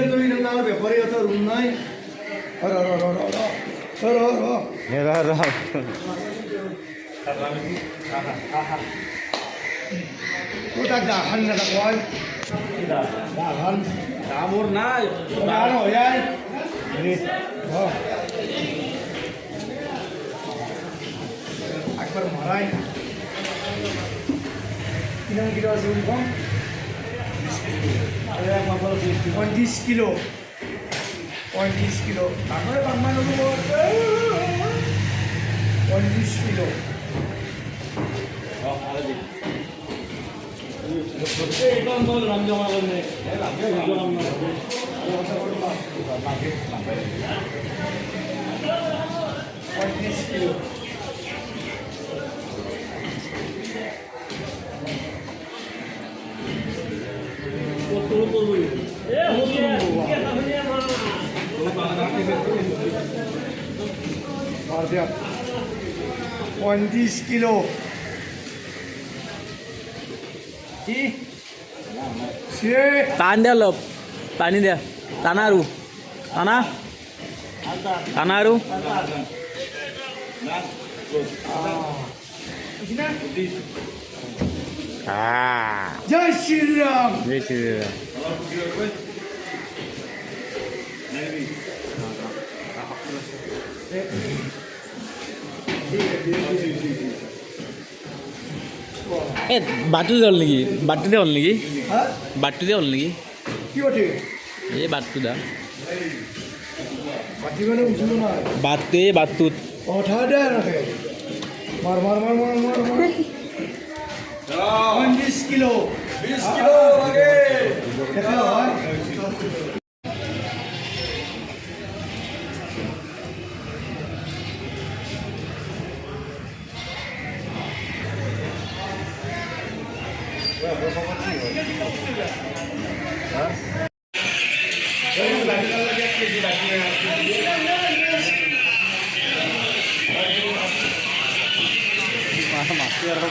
Dia tuh ini tahu bepari atau runai. Kita dahan nggak kawan? Dahan. Kamur na. Dahan oh ya. Ini. Oh. Akbar marai. Ini kita zoom bang. Ada yang mabal 20 kilo. 20 kilo. Apa yang mana dulu? 20 kilo. Oh, ada di. Eh, itu untuk ramjo mana ni? Ramjo mana? Kilo. Siap. 20 kilo. तान द्या लप पाणी द्या तानारू ताना तानारू जय श्री राम. जय श्रीराम ए बाटू दे नेকি बाटू दे नेকি Hah? बाटू दे नेকি কি ওঠে? ए बाटू दा বাটি মানে উঠিব না। बाते बातूत ওঠা দে রাখে। মার 20 কিলো। 20 kilo lagi. Kata হয়? masih ada